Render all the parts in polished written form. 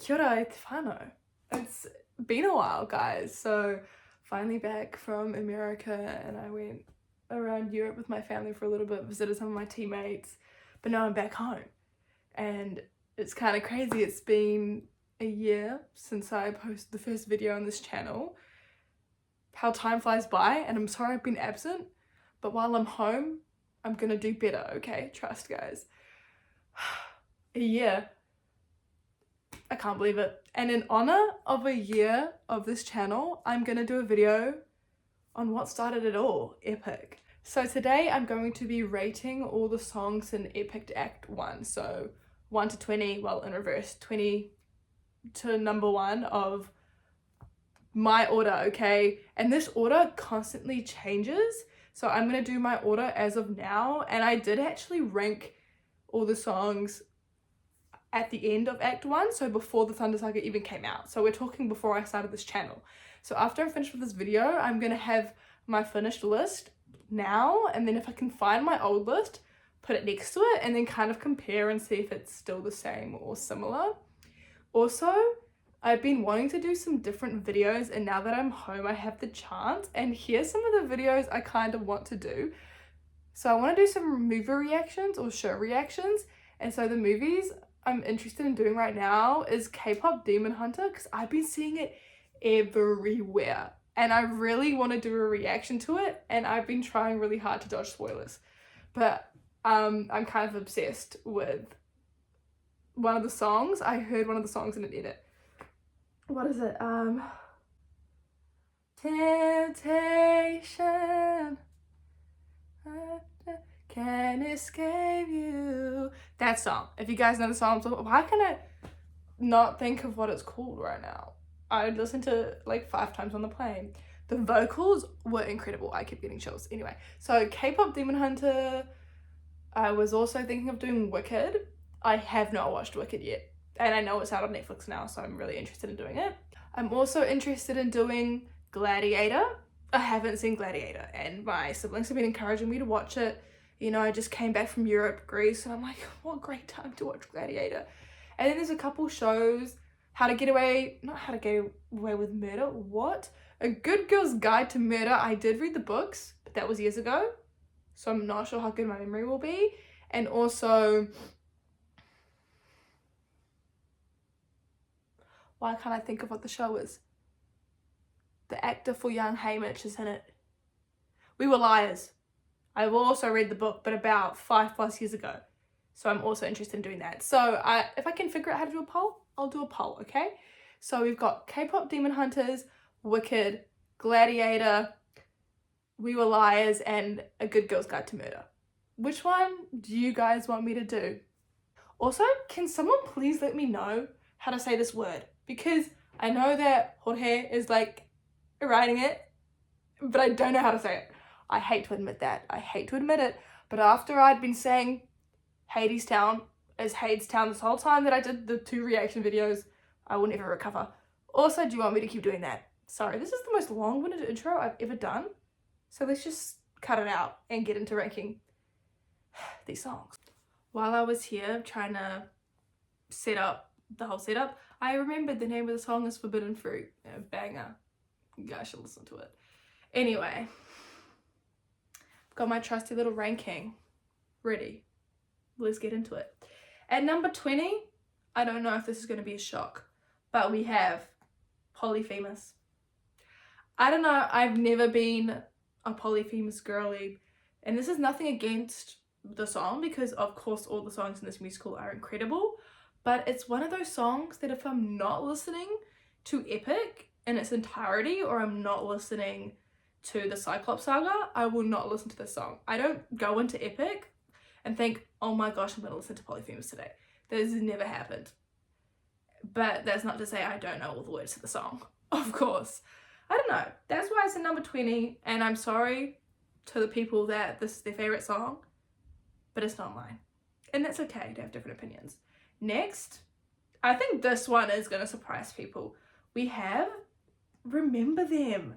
Kia ora e te whānau. It's been a while, guys. So finally back from America, and I went around Europe with my family for a little bit, visited some of my teammates, but now I'm back home. And it's kind of crazy. It's been a year since I posted the first video on this channel. How time flies by, and I'm sorry I've been absent, but while I'm home, I'm gonna do better, okay? Trust, guys. A year. I can't believe it. And in honor of a year of this channel, I'm gonna do a video on what started it all, Epic. So today I'm going to be rating all the songs in Epic Act 1. So 1 to 20, well in reverse, 20 to number 1 of my order, okay? And this order constantly changes. So I'm gonna do my order as of now, and I did actually rank all the songs at the end of Act 1, so before the Thunder Saga even came out. So we're talking before I started this channel. So after I'm finished with this video, I'm gonna have my finished list now, and then if I can find my old list, put it next to it, and then kind of compare and see if it's still the same or similar. Also, I've been wanting to do some different videos, and now that I'm home, I have the chance, and here's some of the videos I kind of want to do. So I want to do some movie reactions or show reactions, and so the movies I'm interested in doing right now is K-pop Demon Hunter, because I've been seeing it everywhere and I really want to do a reaction to it, and I've been trying really hard to dodge spoilers, but I'm kind of obsessed with one of the songs. I heard one of the songs in an edit. What is it? Temptation can't escape you. That song. If you guys know the song, why can I not think of what it's called right now? I listened to it like 5 times on the plane. The vocals were incredible. I kept getting chills. Anyway, so K-pop Demon Hunter. I was also thinking of doing Wicked. I have not watched Wicked yet, and I know it's out on Netflix now, so I'm really interested in doing it. I'm also interested in doing Gladiator. I haven't seen Gladiator, and my siblings have been encouraging me to watch it. You know, I just came back from Europe, Greece, and I'm like, what great time to watch Gladiator. And then there's a couple shows, not How to Get Away with Murder, what? A Good Girl's Guide to Murder. I did read the books, but that was years ago, so I'm not sure how good my memory will be. And also, why can't I think of what the show is? The actor for Young Haymitch is in it. We Were Liars. I've also read the book, but about 5+ years ago. So I'm also interested in doing that. So if I can figure out how to do a poll, I'll do a poll, okay? So we've got K-pop Demon Hunters, Wicked, Gladiator, We Were Liars, and A Good Girl's Guide to Murder. Which one do you guys want me to do? Also, can someone please let me know how to say this word? Because I know that Jorge is like writing it, but I don't know how to say it. I hate to admit that. I hate to admit it. But after I'd been saying Hadestown as Hadestown this whole time that I did the 2 reaction videos, I will never recover. Also, do you want me to keep doing that? Sorry, this is the most long-winded intro I've ever done. So let's just cut it out and get into ranking these songs. While I was here trying to set up the whole setup, I remembered the name of the song is Forbidden Fruit. A banger. You guys should listen to it. Anyway, I've got my trusty little ranking ready. Let's get into it. At number 20, I don't know if this is going to be a shock, but we have Polyfamous. I don't know, I've never been a Polyfamous girly, and this is nothing against the song, because of course all the songs in this musical are incredible, but it's one of those songs that if I'm not listening to Epic in its entirety, or I'm not listening to the Cyclops Saga, I will not listen to this song. I don't go into Epic and think, oh my gosh, I'm gonna listen to Polyfamous today. This has never happened. But that's not to say I don't know all the words to the song, of course. I don't know, that's why it's at number 20, and I'm sorry to the people that this is their favorite song, but it's not mine. And that's okay to have different opinions. Next, I think this one is gonna surprise people. We have Remember Them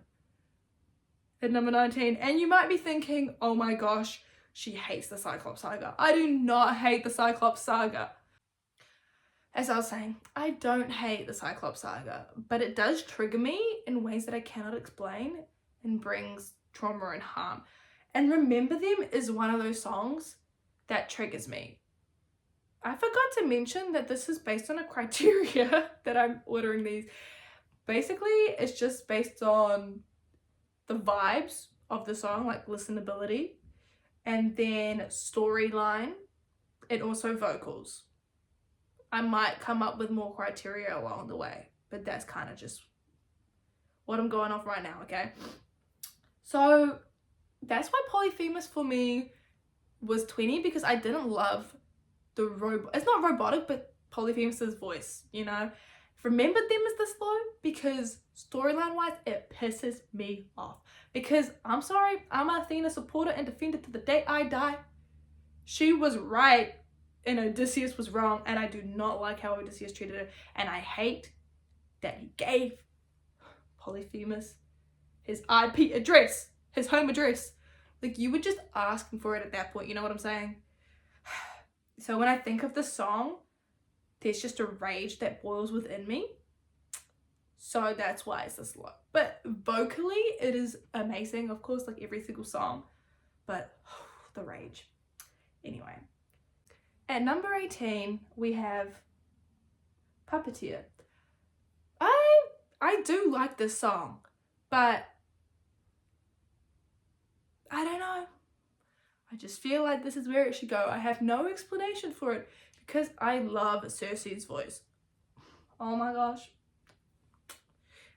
at number 19, and you might be thinking, oh my gosh, she hates the Cyclops Saga. I do not hate the Cyclops Saga. as I was saying, I don't hate the Cyclops saga, but it does trigger me in ways that I cannot explain and brings trauma and harm. And Remember Them is one of those songs that triggers me. I forgot to mention that this is based on a criteria that I'm ordering these. Basically, it's just based on the vibes of the song, like listenability, and then storyline, and also vocals. I might come up with more criteria along the way, but that's kind of just what I'm going off right now, okay? So that's why Polyfamous for me was 20, because I didn't love the robot. It's not robotic, but Polyfamous's voice, you know? Remember Them is this low because storyline wise it pisses me off. Because I'm sorry, I'm an Athena supporter and defender to the day I die. She was right and Odysseus was wrong, and I do not like how Odysseus treated her, and I hate that he gave Polyphemus his IP address, his home address. Like, you were just asking for it at that point, you know what I'm saying? So when I think of the song, there's just a rage that boils within me. So that's why it's this low. But vocally, it is amazing, of course, like every single song. But the rage. Anyway. At number 18, we have Puppeteer. I do like this song, but I don't know. I just feel like this is where it should go. I have no explanation for it because I love Cersei's voice. Oh my gosh.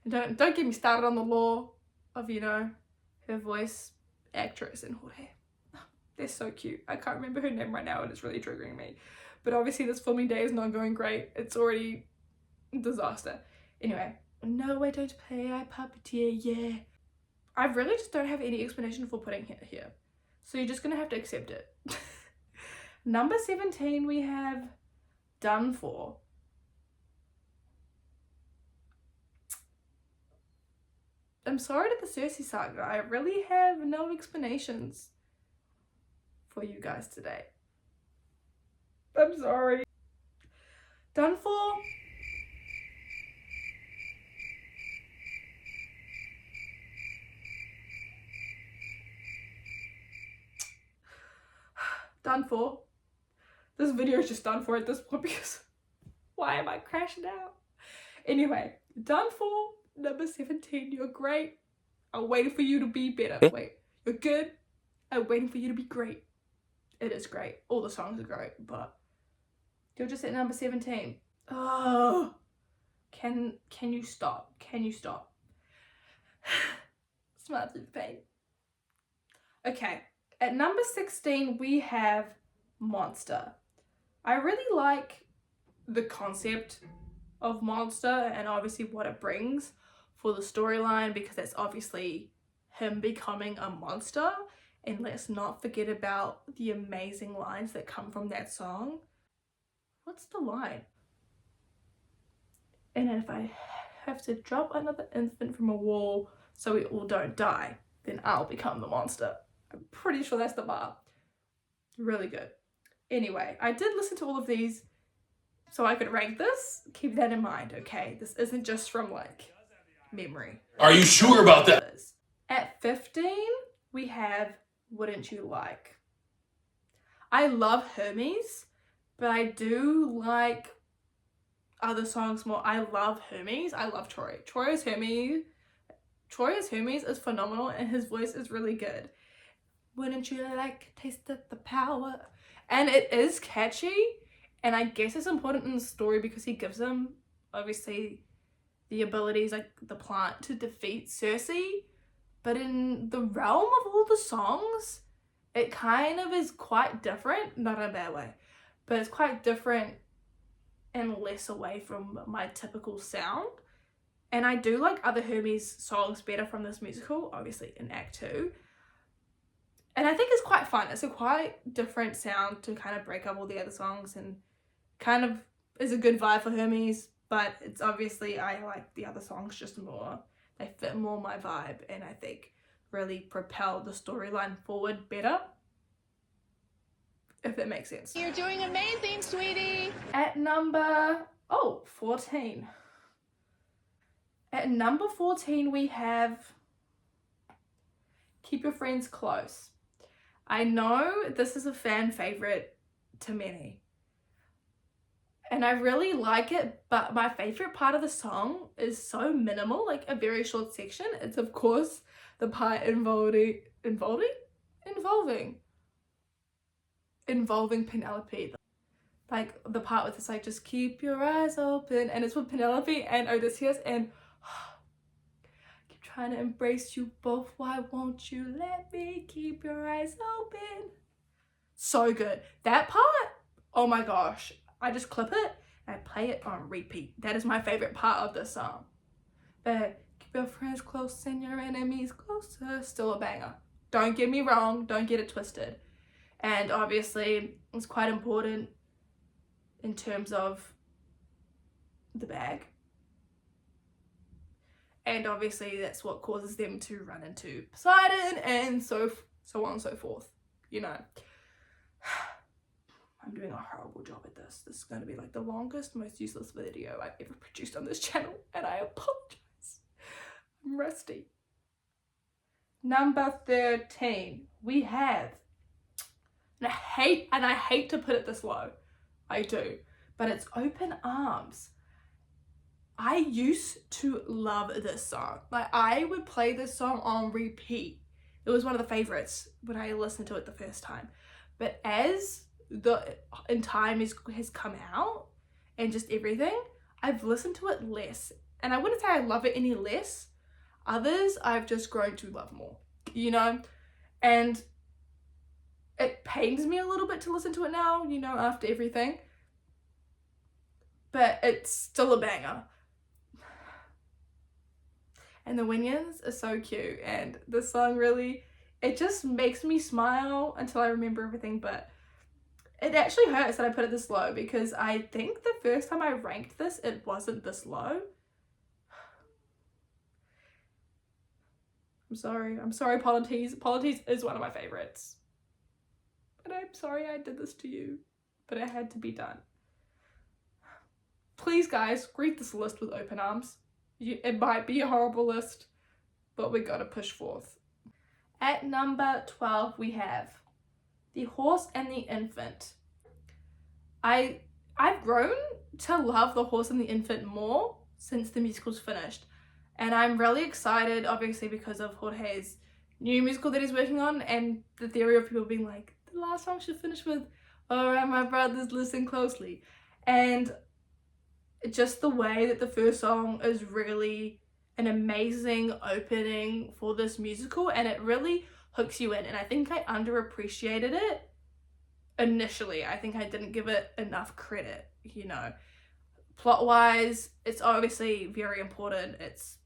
And don't get me started on the lore of, you know, her voice actress and her hair. They're so cute. I can't remember her name right now and it's really triggering me. But obviously this filming day is not going great. It's already a disaster. Anyway, no, I don't play, I puppeteer, yeah. I really just don't have any explanation for putting it here. So you're just gonna have to accept it. Number 17, we have Done For. I'm sorry to the Cersei saga. I really have no explanations for you guys today. I'm sorry. Done For. Done For. This video is just done for at this point because why am I crashing out? Anyway, Done For, number 17. You're great. I'm waiting for you to be better. Wait, you're good. I'm waiting for you to be great. It is great. All the songs are great, but you're just at number 17. Oh, can you stop? Can you stop? Smart through the pain. Okay, at number 16 we have Monster. I really like the concept of Monster and obviously what it brings for the storyline, because that's obviously him becoming a monster. And let's not forget about the amazing lines that come from that song. What's the line? And if I have to drop another infant from a wall so we all don't die, then I'll become the monster. I'm pretty sure that's the bar. Really good. Anyway, I did listen to all of these so I could rank this. Keep that in mind, okay? This isn't just from like memory. Are you sure about that? At 15, we have Wouldn't You Like. I love Hermes, but I do like other songs more. I love Hermes. I love Troy. Troy as Hermes is phenomenal and his voice is really good. Wouldn't you like taste of the power? And it is catchy, and I guess it's important in the story because he gives him obviously the abilities like the plant to defeat Cersei. But in the realm of all the songs, it kind of is quite different, not in a bad way, but it's quite different and less away from my typical sound. And I do like other Hermes songs better from this musical, obviously in Act 2. And I think it's quite fun. It's a quite different sound to kind of break up all the other songs and kind of is a good vibe for Hermes, but it's obviously, I like the other songs just more. They fit more my vibe and I think really propel the storyline forward better, if that makes sense. You're doing amazing, sweetie. At number Oh, 14. At number 14, we have Keep Your Friends Close. I know this is a fan favorite to many, and I really like it, but my favorite part of the song is so minimal, like a very short section. It's of course the part involving Penelope. Like the part with it's like, just keep your eyes open, and it's with Penelope and Odysseus, and keep trying to embrace you both, why won't you let me keep your eyes open? So good. That part, oh my gosh, I just clip it and I play it on repeat. That is my favorite part of this song. But keep your friends close and your enemies closer, still a banger. Don't get me wrong, don't get it twisted. And obviously it's quite important in terms of the bag. And obviously that's what causes them to run into Poseidon and so on and so forth, you know. I'm doing a horrible job at this. This is going to be like the longest, most useless video I've ever produced on this channel, and I apologize. I'm rusty. Number 13, we have, and I hate to put it this low, I do, but it's Open Arms. I used to love this song. Like, I would play this song on repeat. It was one of the favorites when I listened to it the first time. But as time has come out and just everything, I've listened to it less. And I wouldn't say I love it any less. Others I've just grown to love more, you know? And it pains me a little bit to listen to it now, you know, after everything. But it's still a banger. And the Winions are so cute, and this song really, it just makes me smile until I remember everything. But it actually hurts that I put it this low, because I think the first time I ranked this, it wasn't this low. I'm sorry, Polyfamous. Polyfamous is one of my favorites. And I'm sorry I did this to you, but it had to be done. Please guys, greet this list with open arms. It might be a horrible list, but we gotta push forth. At number 12, we have The Horse and the Infant. I've grown to love The Horse and the Infant more since the musical's finished. And I'm really excited, obviously, because of Jorge's new musical that he's working on, and the theory of people being like, the last song should finish with, alright, my brothers, listen closely. And just the way that the first song is really an amazing opening for this musical, and it really hooks you in. And I think I underappreciated it initially. I think I didn't give it enough credit, you know. Plot wise, it's obviously very important. It's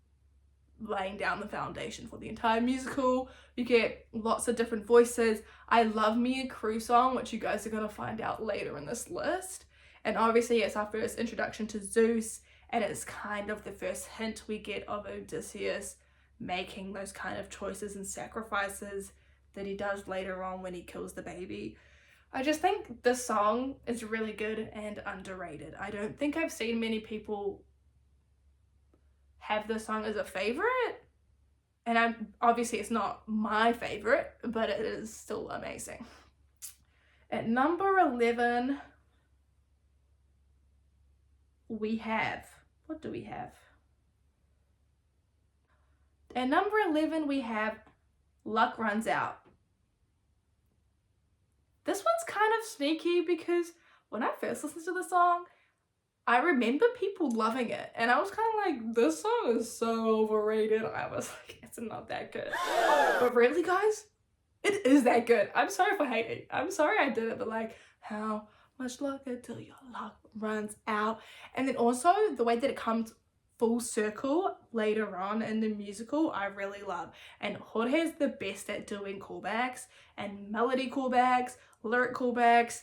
laying down the foundation for the entire musical. You get lots of different voices. I love me a crew song, which you guys are going to find out later in this list. And obviously it's our first introduction to Zeus, and it's kind of the first hint we get of Odysseus making those kind of choices and sacrifices that he does later on when he kills the baby. I just think this song is really good and underrated. I don't think I've seen many people have this song as a favorite, and obviously it's not my favorite, but it is still amazing. At number 11, we have, what do we have? At number 11, we have Luck Runs Out. This one's kind of sneaky, because when I first listened to the song, I remember people loving it, and I was kind of like, this song is so overrated. I was like, it's not that good. But really, guys, it is that good. I'm sorry for hating. I'm sorry I did it, but like, how much luck until your luck runs out. And then also the way that it comes full circle later on in the musical, I really love. And Jorge is the best at doing callbacks and melody callbacks, lyric callbacks.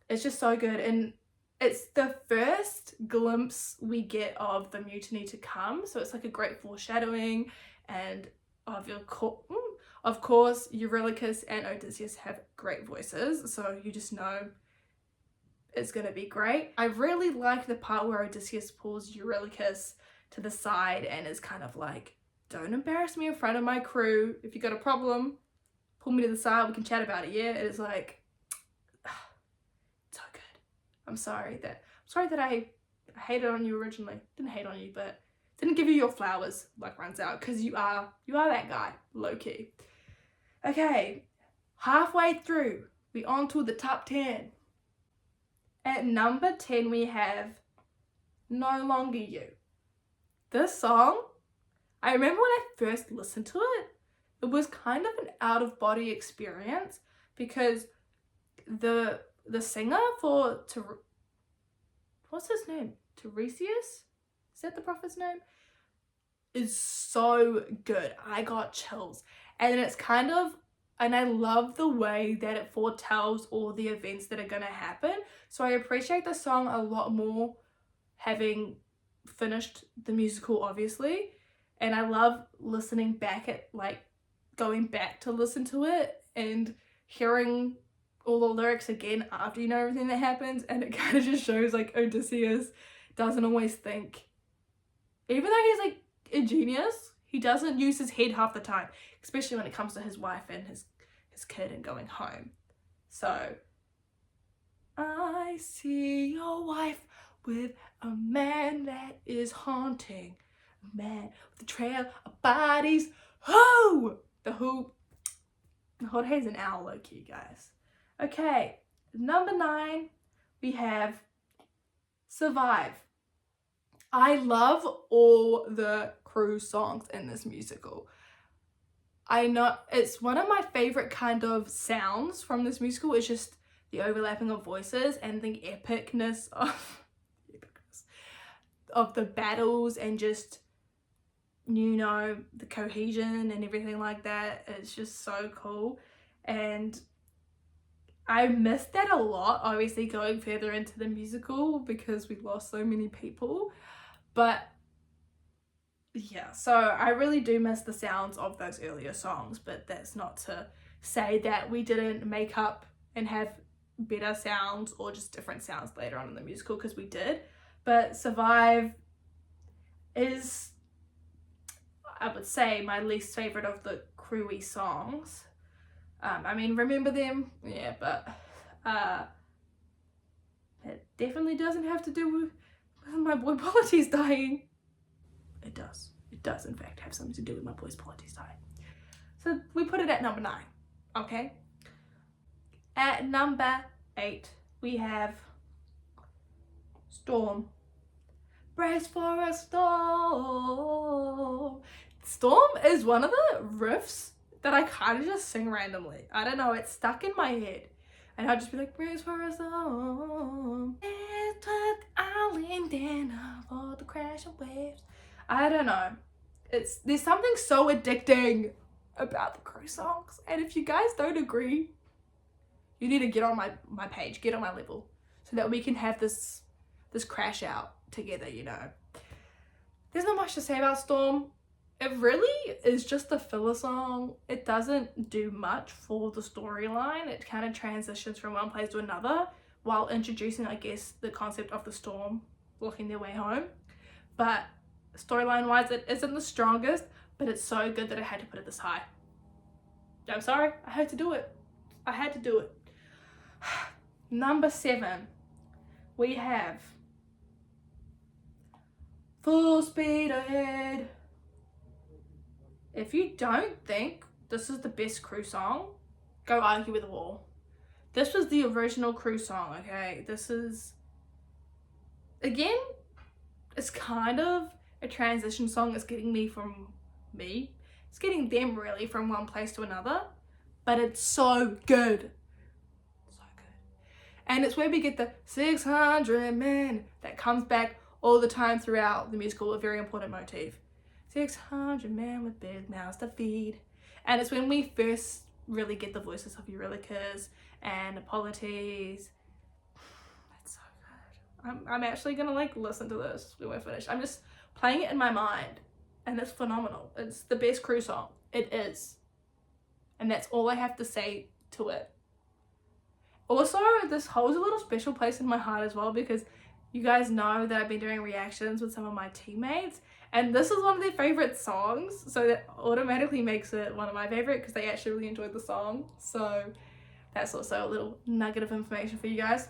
It's just so good. And it's the first glimpse we get of the mutiny to come, so it's like a great foreshadowing. And of course Eurylochus and Odysseus have great voices, so you just know is going to be great. I really like the part where Odysseus pulls Eurylochus to the side and is kind of like, don't embarrass me in front of my crew. If you got a problem, pull me to the side, we can chat about it. Yeah, it is like, so good. I'm sorry that I hated on you originally. Didn't hate on you, but didn't give you your flowers, like Runs Out, because you are that guy, low-key. Okay, halfway through, we on to the top 10. At number 10, we have No Longer You. This song, I remember when I first listened to it, it was kind of an out-of-body experience because the singer for what's his name? Tiresias? Is that the prophet's name? Is so good. I got chills. And it's kind of, and I love the way that it foretells all the events that are going to happen. So I appreciate the song a lot more having finished the musical, obviously. And I love listening back at, like, going back to listen to it and hearing all the lyrics again after you know everything that happens. And it kind of just shows, like, Odysseus doesn't always think, even though he's, like, a genius, he doesn't use his head half the time, especially when it comes to his wife and his kid and going home. So, I see your wife with a man that is haunting, a man with a trail of bodies. Who? The whole day's an owl, low-key, guys. Okay, number 9, we have Survive. I love all the crew songs in this musical. I know it's one of my favorite kind of sounds from this musical. It's just the overlapping of voices and the epicness of the battles and just, you know, the cohesion and everything like that. It's just so cool. And I missed that a lot, obviously, going further into the musical because we lost so many people. But yeah, so I really do miss the sounds of those earlier songs, but that's not to say that we didn't make up and have better sounds or just different sounds later on in the musical, because we did. But Survive is, I would say, my least favorite of the crewy songs. I mean, Remember Them, yeah, but it definitely doesn't have to do with my boy Polyfamous dying. It does. It does, in fact, have something to do with my boy's Polyfamous dying. So we put it at number 9, okay? At number 8, we have Storm. Brace for a storm. Storm is one of the riffs that I kind of just sing randomly. I don't know, it's stuck in my head. And I'll just be like, brace for a storm. It's the island and all the crashing waves. I don't know. There's something so addicting about the crew songs. And if you guys don't agree, you need to get on my page, get on my level, so that we can have this crash out together, you know. There's not much to say about Storm. It really is just a filler song. It doesn't do much for the storyline. It kind of transitions from one place to another while introducing, I guess, the concept of the storm walking their way home. But storyline wise, it isn't the strongest, but it's so good that I had to put it this high. I'm sorry, I had to do it. I had to do it. Number 7, we have Full Speed Ahead. If you don't think this is the best crew song, go argue with the wall. This was the original crew song, okay? This is, again, it's kind of a transition song. It's getting me from me. It's getting them really from one place to another. But it's so good. So good. And it's where we get the 600 men that comes back all the time throughout the musical, a very important motif. 600 men with big mouths to feed. And it's when we first really get the voices of Eurylochus and Hippolytes. That's so good. I'm actually gonna like listen to this when we're finished. I'm just playing it in my mind, and it's phenomenal. It's the best crew song. It is. And that's all I have to say to it. Also, this holds a little special place in my heart as well because you guys know that I've been doing reactions with some of my teammates, and this is one of their favorite songs, so that automatically makes it one of my favorite because they actually really enjoyed the song. So that's also a little nugget of information for you guys.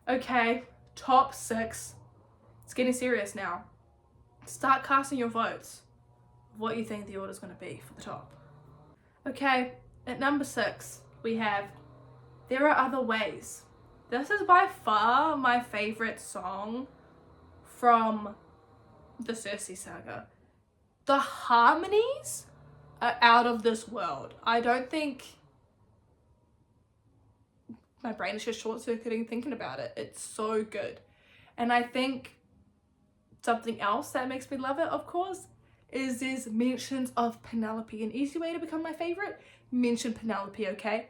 Okay, top 6. It's getting serious now. Start casting your votes. What you think the order's going to be for the top. Okay, at number 6 we have There Are Other Ways. This is by far my favorite song from the Cersei saga. The harmonies are out of this world. I don't think, my brain is just short-circuiting thinking about it. It's so good. And I think something else that makes me love it, of course, is there's mentions of Penelope. An easy way to become my favorite, mention Penelope, okay?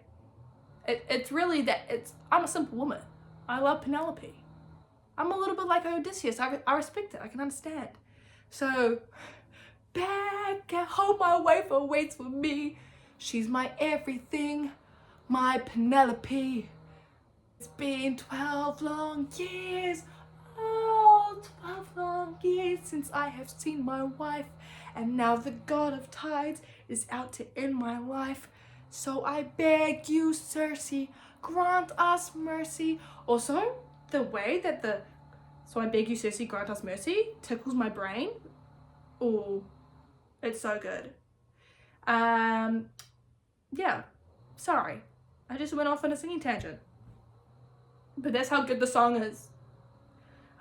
It's really that, I'm a simple woman. I love Penelope. I'm a little bit like Odysseus. I respect it. I can understand. So, back at home, my wife awaits for me. She's my everything, my Penelope. It's been 12 long years. Oh, 12 long years since I have seen my wife. And now the god of tides is out to end my life. So I beg you, Cersei, grant us mercy. Also, the way that so I beg you, Cersei, grant us mercy tickles my brain. Oh, it's so good. Yeah, sorry. I just went off on a singing tangent. But that's how good the song is.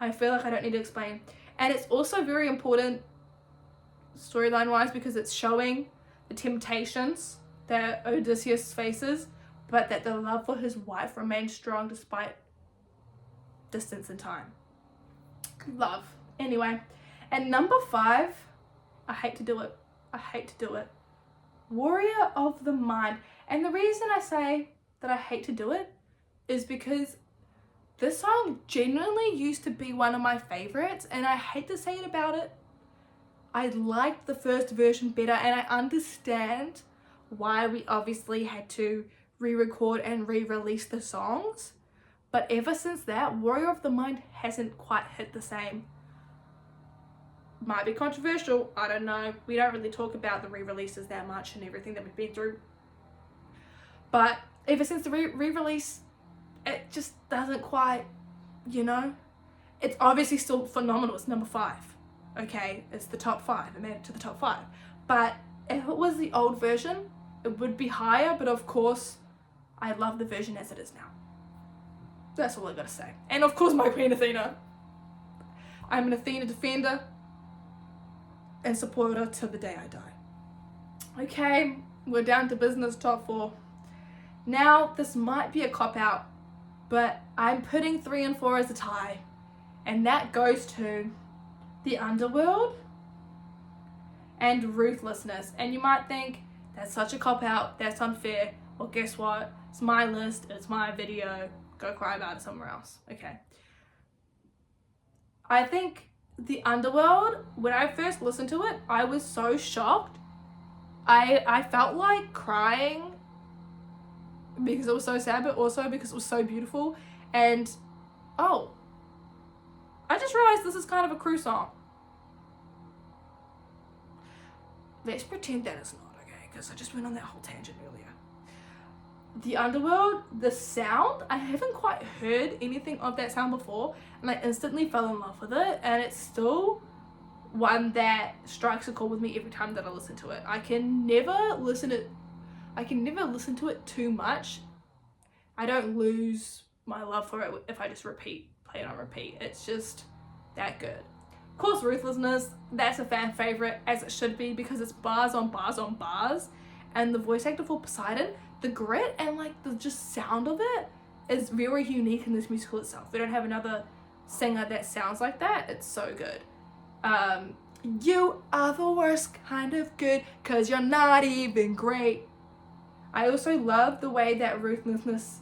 I feel like I don't need to explain. And it's also very important storyline wise because it's showing the temptations that Odysseus faces, but that the love for his wife remains strong despite distance and time. Love. Anyway, at number 5, I hate to do it. Warrior of the Mind. And the reason I say that I hate to do it is because this song genuinely used to be one of my favorites, and I hate to say it about it. I liked the first version better, and I understand why we obviously had to re-record and re-release the songs. But ever since that, Warrior of the Mind hasn't quite hit the same. Might be controversial, I don't know. We don't really talk about the re-releases that much and everything that we've been through. But ever since the re-release, it just doesn't quite, It's obviously still phenomenal. It's number 5. Okay, it's the top 5. It made it to the top 5. But if it was the old version, it would be higher. But of course, I love the version as it is now. That's all I gotta say. And of course, my queen Athena. I'm an Athena defender and supporter to the day I die. Okay, we're down to business, top 4. Now, this might be a cop-out, but I'm putting 3 and 4 as a tie. And that goes to The Underworld and Ruthlessness. And you might think, that's such a cop-out, that's unfair. Well, guess what? It's my list, it's my video. Go cry about it somewhere else. Okay. I think The Underworld, when I first listened to it, I was so shocked. I felt like crying because it was so sad, but also because it was so beautiful. And, oh, I just realized this is kind of a crew song. Let's pretend that it's not, okay? Because I just went on that whole tangent earlier. The Underworld, the sound, I haven't quite heard anything of that sound before, and I instantly fell in love with it, and it's still one that strikes a chord with me every time that I listen to it. I can never listen to it too much. I don't lose my love for it if I just play it on repeat. It's just that good. Of course, Ruthlessness, that's a fan favorite, as it should be, because it's bars on bars on bars, and the voice actor for Poseidon, the grit and the just sound of it is very unique in this musical itself. We don't have another singer that sounds like that. It's so good. You are the worst kind of good, 'cause you're not even great. I also love the way that ruthlessness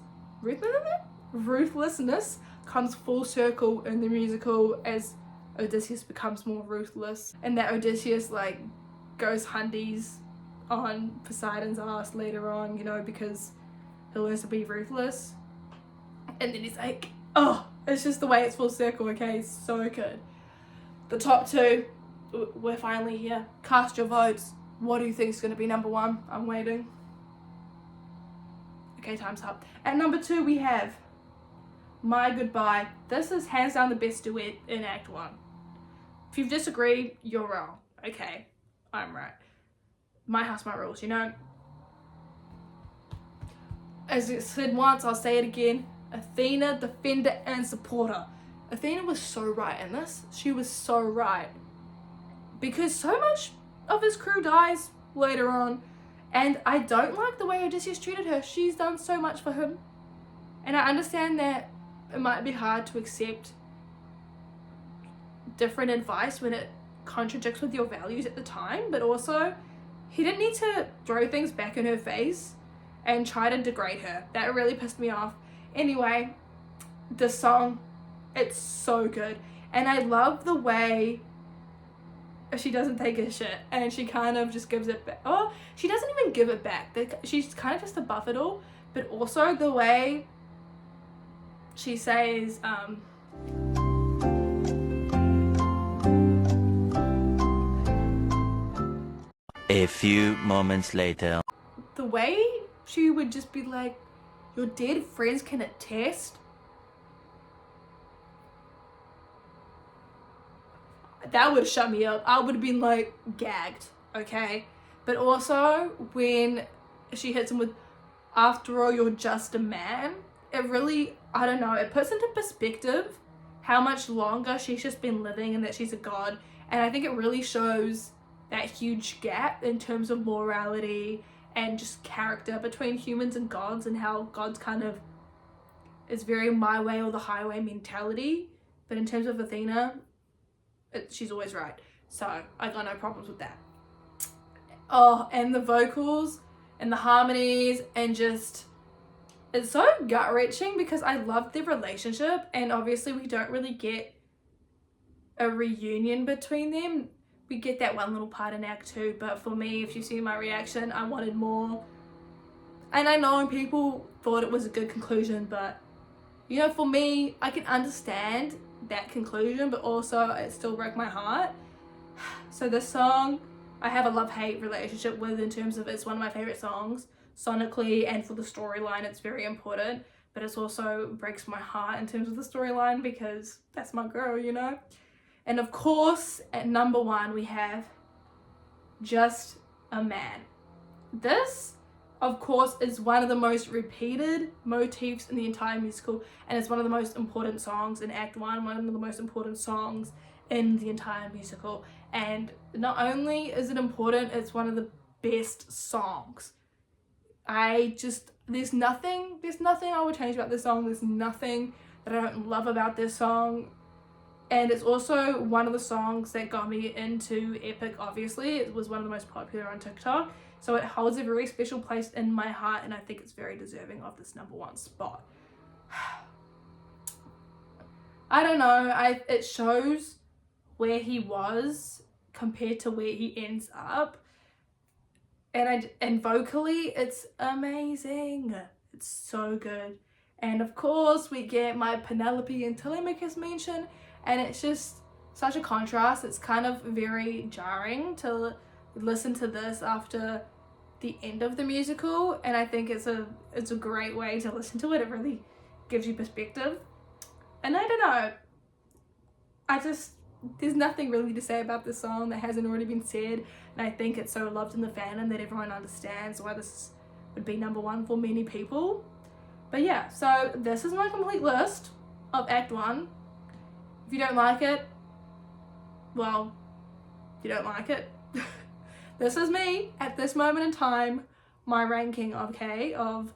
comes full circle in the musical as Odysseus becomes more ruthless, and that Odysseus goes hundies on Poseidon's ass later on, because he learns to be ruthless. And then he's like, oh, it's just the way it's full circle, okay? So good. The top two, we're finally here. Cast your votes. What do you think is going to be number one? I'm waiting. Okay, time's up. At number 2, we have My Goodbye. This is hands down the best duet in Act 1. If you disagree, you're wrong. Okay, I'm right. My house, my rules, you know? As I said once, I'll say it again. Athena, defender and supporter. Athena was so right in this. She was so right. Because so much of his crew dies later on. And I don't like the way Odysseus treated her. She's done so much for him. And I understand that it might be hard to accept different advice when it contradicts with your values at the time. But also, he didn't need to throw things back in her face and try to degrade her. That really pissed me off. Anyway, the song, it's so good. And I love the way she doesn't take his shit and she kind of just gives it back. Oh, she doesn't even give it back. She's kind of just above it all. But also the way she says, a few moments later. The way she would just be like, your dead friends can attest. That would have shut me up. I would have been like gagged, okay? But also when she hits him with, after all, you're just a man. It really, I don't know, it puts into perspective how much longer she's just been living and that she's a god. And I think it really shows that huge gap in terms of morality and just character between humans and gods, and how gods kind of is very my way or the highway mentality. But in terms of Athena, she's always right. So I got no problems with that. Oh, and the vocals and the harmonies, and just, it's so gut-wrenching because I love their relationship, and obviously we don't really get a reunion between them. We get that one little part in Act 2, but for me, if you see my reaction, I wanted more. And I know people thought it was a good conclusion, but you know, for me, I can understand that conclusion, but also it still broke my heart. So this song, I have a love-hate relationship with, in terms of it's one of my favorite songs sonically, and for the storyline it's very important, but it also breaks my heart in terms of the storyline because that's my girl, you know? And of course, at number 1 we have Just a Man. This, of course, is one of the most repeated motifs in the entire musical, and it's one of the most important songs in Act 1, one of the most important songs in the entire musical. And not only is it important, it's one of the best songs. There's nothing I would change about this song. There's nothing that I don't love about this song. And it's also one of the songs that got me into Epic, obviously. It was one of the most popular on TikTok. So it holds a very special place in my heart, and I think it's very deserving of this number 1 spot. I don't know, it shows where he was compared to where he ends up. And vocally, it's amazing. It's so good. And of course, we get my Penelope and Telemachus mention, and it's just such a contrast. It's kind of very jarring to listen to this after the end of the musical, and I think it's a great way to listen to it. It really gives you perspective. And I don't know, there's nothing really to say about this song that hasn't already been said, and I think it's so loved in the fandom that everyone understands why this would be number 1 for many people. But yeah, so this is my complete list of Act 1. If you don't like it, well, you don't like it. This is me at this moment in time, my ranking, okay, of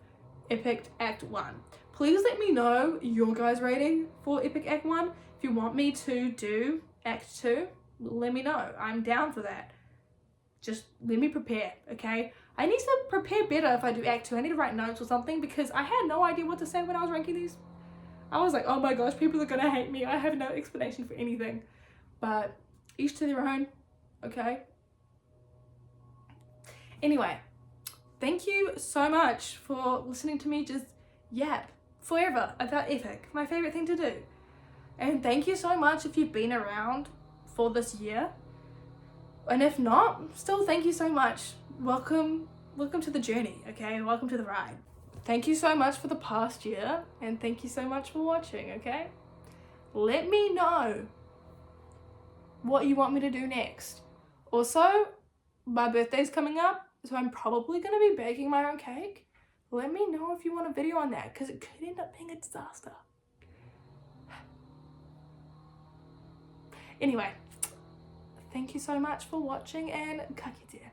Epic Act 1. Please let me know your guys' rating for Epic Act 1. If you want me to do Act 2, let me know. I'm down for that. Just let me prepare, okay? I need to prepare better if I do Act 2. I need to write notes or something, because I had no idea what to say when I was ranking these. I was like, oh my gosh, people are gonna hate me. I have no explanation for anything. But each to their own, okay? Anyway, thank you so much for listening to me just yap forever about Epic, my favorite thing to do. And thank you so much if you've been around for this year. And if not, still thank you so much. Welcome to the journey, okay? Welcome to the ride. Thank you so much for the past year, and thank you so much for watching, okay? Let me know what you want me to do next. Also, my birthday's coming up, so I'm probably gonna be baking my own cake. Let me know if you want a video on that, because it could end up being a disaster. Anyway, thank you so much for watching, and Gladiator.